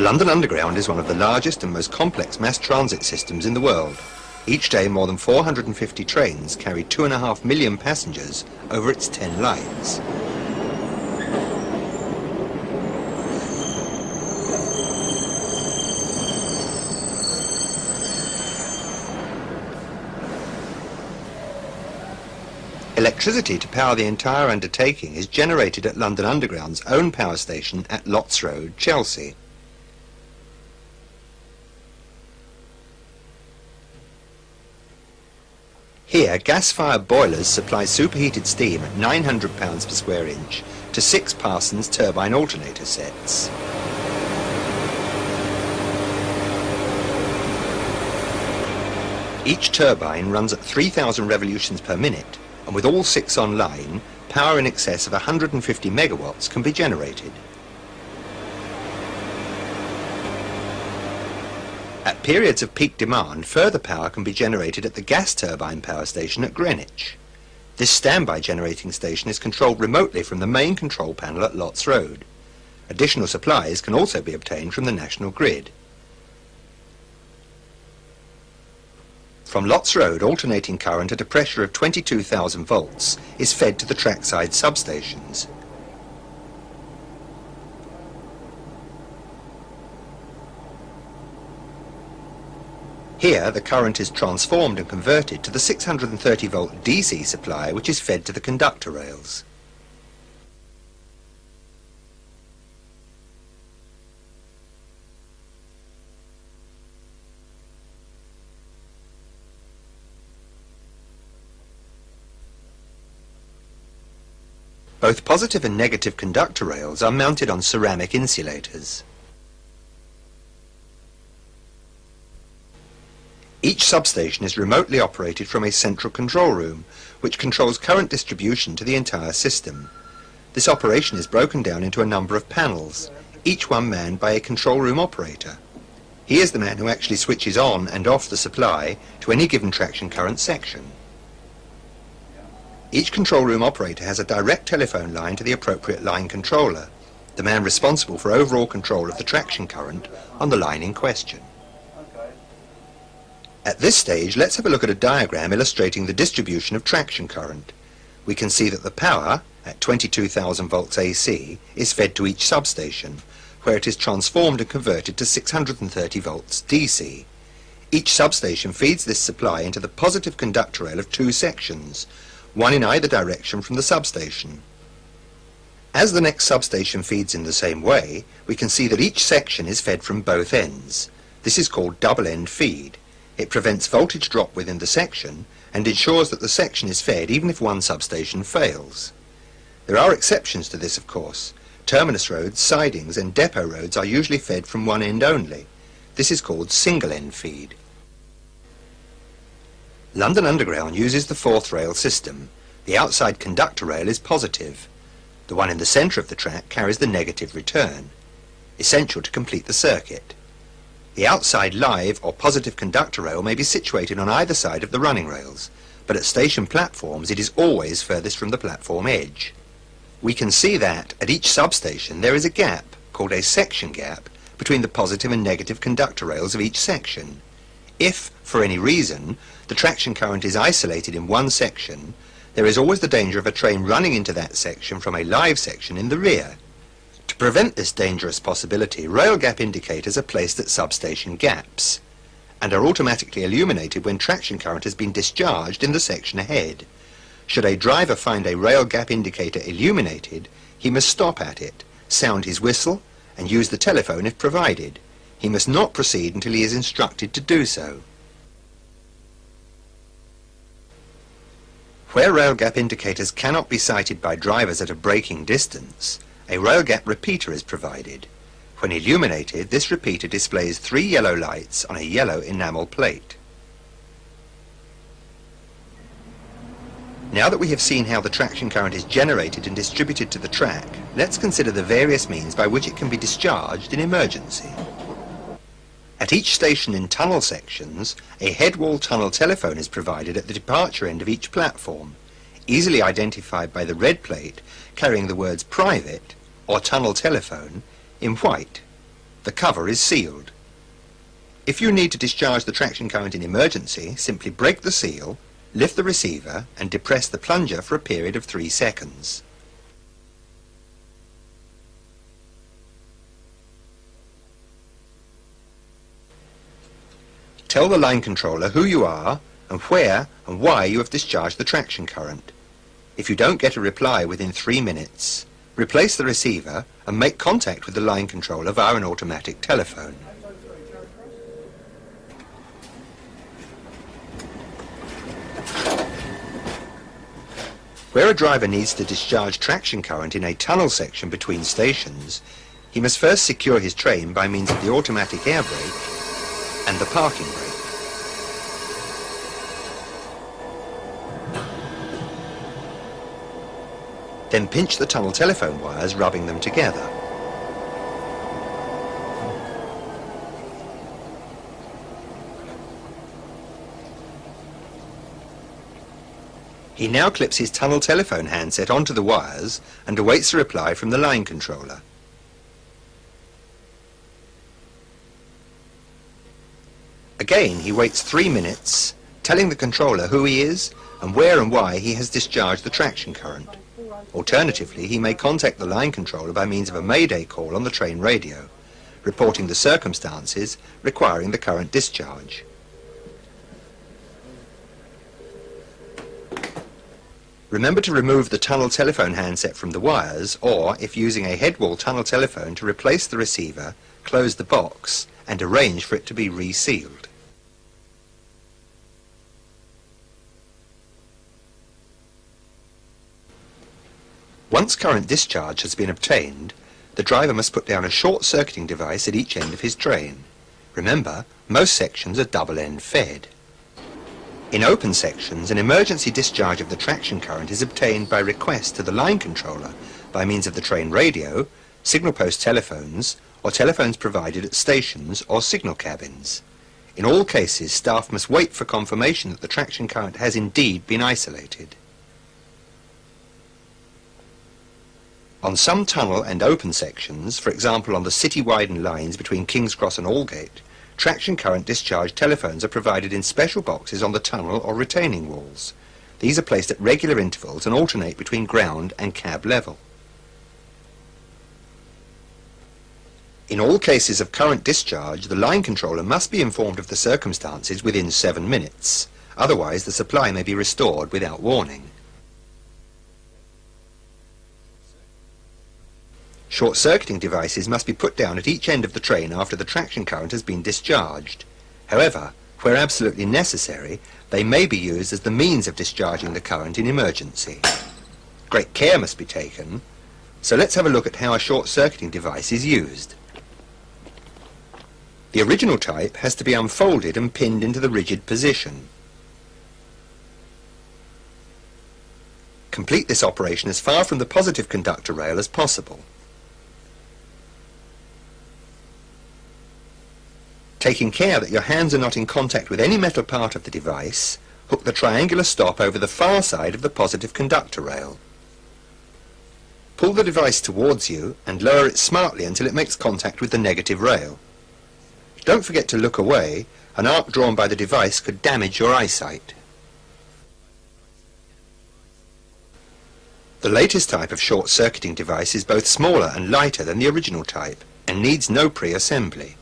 The London Underground is one of the largest and most complex mass transit systems in the world. Each day more than 450 trains carry 2.5 million passengers over its 10 lines. Electricity to power the entire undertaking is generated at London Underground's own power station at Lots Road, Chelsea. Here, gas-fired boilers supply superheated steam at £900 per square inch to 6 Parsons turbine alternator sets. Each turbine runs at 3,000 revolutions per minute, and with all 6 online, power in excess of 150 megawatts can be generated. At periods of peak demand, further power can be generated at the gas turbine power station at Greenwich. This standby generating station is controlled remotely from the main control panel at Lots Road. Additional supplies can also be obtained from the national grid. From Lots Road, alternating current at a pressure of 22,000 volts is fed to the trackside substations. Here, the current is transformed and converted to the 630-volt DC supply, which is fed to the conductor rails. Both positive and negative conductor rails are mounted on ceramic insulators. Each substation is remotely operated from a central control room, which controls current distribution to the entire system. This operation is broken down into a number of panels, each one manned by a control room operator. He is the man who actually switches on and off the supply to any given traction current section. Each control room operator has a direct telephone line to the appropriate line controller, the man responsible for overall control of the traction current on the line in question. At this stage, let's have a look at a diagram illustrating the distribution of traction current. We can see that the power, at 22,000 volts AC, is fed to each substation, where it is transformed and converted to 630 volts DC. Each substation feeds this supply into the positive conductor rail of 2 sections, one in either direction from the substation. As the next substation feeds in the same way, we can see that each section is fed from both ends. This is called double-end feed. It prevents voltage drop within the section and ensures that the section is fed even if one substation fails. There are exceptions to this, of course. Terminus roads, sidings and depot roads are usually fed from one end only. This is called single-end feed. London Underground uses the 4th rail system. The outside conductor rail is positive. The one in the centre of the track carries the negative return, essential to complete the circuit. The outside live or positive conductor rail may be situated on either side of the running rails, but at station platforms it is always furthest from the platform edge. We can see that at each substation there is a gap, called a section gap, between the positive and negative conductor rails of each section. If, for any reason, the traction current is isolated in one section, there is always the danger of a train running into that section from a live section in the rear. To prevent this dangerous possibility, rail gap indicators are placed at substation gaps and are automatically illuminated when traction current has been discharged in the section ahead. Should a driver find a rail gap indicator illuminated, he must stop at it, sound his whistle and use the telephone if provided. He must not proceed until he is instructed to do so. Where rail gap indicators cannot be sighted by drivers at a braking distance, a rail gap repeater is provided. When illuminated, this repeater displays 3 yellow lights on a yellow enamel plate. Now that we have seen how the traction current is generated and distributed to the track, let's consider the various means by which it can be discharged in emergency. At each station in tunnel sections, a headwall tunnel telephone is provided at the departure end of each platform, easily identified by the red plate carrying the words private or tunnel telephone in white. the cover is sealed. If you need to discharge the traction current in emergency, simply break the seal, lift the receiver and depress the plunger for a period of 3 seconds. Tell the line controller who you are and where and why you have discharged the traction current. If you don't get a reply within 3 minutes, replace the receiver and make contact with the line controller via an automatic telephone. Where a driver needs to discharge traction current in a tunnel section between stations, he must first secure his train by means of the automatic air brake and the parking brake. Then pinch the tunnel telephone wires, rubbing them together. He now clips his tunnel telephone handset onto the wires and awaits a reply from the line controller. Again, he waits 3 minutes, telling the controller who he is and where and why he has discharged the traction current. Alternatively, he may contact the line controller by means of a mayday call on the train radio, reporting the circumstances requiring the current discharge. Remember to remove the tunnel telephone handset from the wires, or, if using a headwall tunnel telephone, to replace the receiver, close the box and arrange for it to be resealed. Once current discharge has been obtained, the driver must put down a short-circuiting device at each end of his train. Remember, most sections are double-end fed. In open sections, an emergency discharge of the traction current is obtained by request to the line controller by means of the train radio, signal post telephones, or telephones provided at stations or signal cabins. In all cases, staff must wait for confirmation that the traction current has indeed been isolated. On some tunnel and open sections, for example on the city-widened lines between King's Cross and Aldgate, traction current discharge telephones are provided in special boxes on the tunnel or retaining walls. These are placed at regular intervals and alternate between ground and cab level. In all cases of current discharge, the line controller must be informed of the circumstances within 7 minutes. Otherwise, the supply may be restored without warning. Short-circuiting devices must be put down at each end of the train after the traction current has been discharged. However, where absolutely necessary, they may be used as the means of discharging the current in emergency. Great care must be taken, so let's have a look at how a short-circuiting device is used. The original type has to be unfolded and pinned into the rigid position. Complete this operation as far from the positive conductor rail as possible. Taking care that your hands are not in contact with any metal part of the device, hook the triangular stop over the far side of the positive conductor rail. Pull the device towards you and lower it smartly until it makes contact with the negative rail. Don't forget to look away. An arc drawn by the device could damage your eyesight. The latest type of short-circuiting device is both smaller and lighter than the original type and needs no pre-assembly.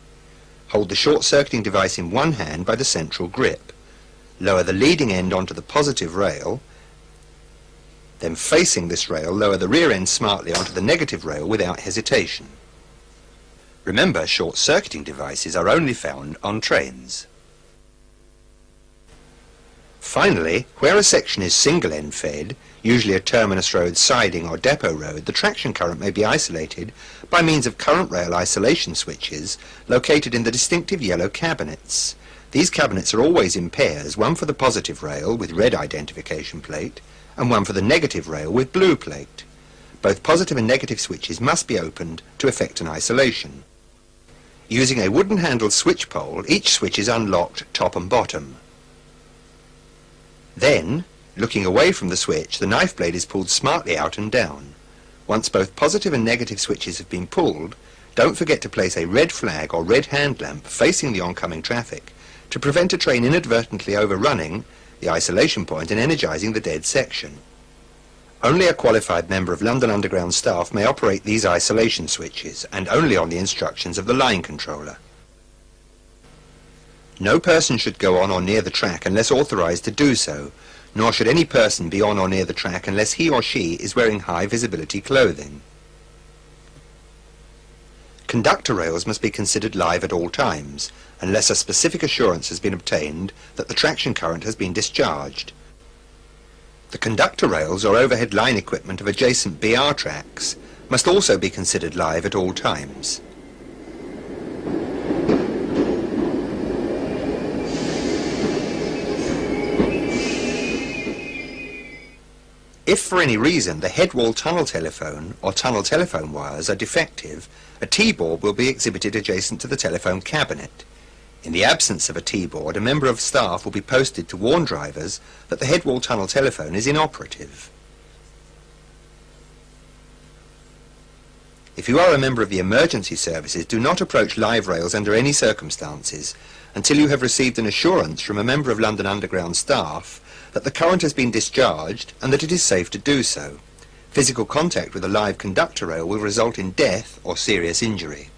Hold the short-circuiting device in one hand by the central grip. Lower the leading end onto the positive rail. Then facing this rail, lower the rear end smartly onto the negative rail without hesitation. Remember, short-circuiting devices are only found on trains. Finally, where a section is single-end fed, usually a terminus road siding or depot road, the traction current may be isolated by means of current rail isolation switches located in the distinctive yellow cabinets. These cabinets are always in pairs, one for the positive rail with red identification plate and one for the negative rail with blue plate. Both positive and negative switches must be opened to effect an isolation. Using a wooden handled switch pole, each switch is unlocked top and bottom. Then, looking away from the switch, the knife blade is pulled smartly out and down. Once both positive and negative switches have been pulled, Don't forget to place a red flag or red hand lamp facing the oncoming traffic to prevent a train inadvertently overrunning the isolation point and energising the dead section. Only a qualified member of London Underground staff may operate these isolation switches, and only on the instructions of the line controller. No person should go on or near the track unless authorised to do so, nor should any person be on or near the track unless he or she is wearing high visibility clothing. Conductor rails must be considered live at all times, unless a specific assurance has been obtained that the traction current has been discharged. The conductor rails or overhead line equipment of adjacent BR tracks must also be considered live at all times. If for any reason the headwall tunnel telephone or tunnel telephone wires are defective, a T-board will be exhibited adjacent to the telephone cabinet. In the absence of a T-board, a member of staff will be posted to warn drivers that the headwall tunnel telephone is inoperative. If you are a member of the emergency services, do not approach live rails under any circumstances until you have received an assurance from a member of London Underground staff that the current has been discharged and that it is safe to do so. Physical contact with a live conductor rail will result in death or serious injury.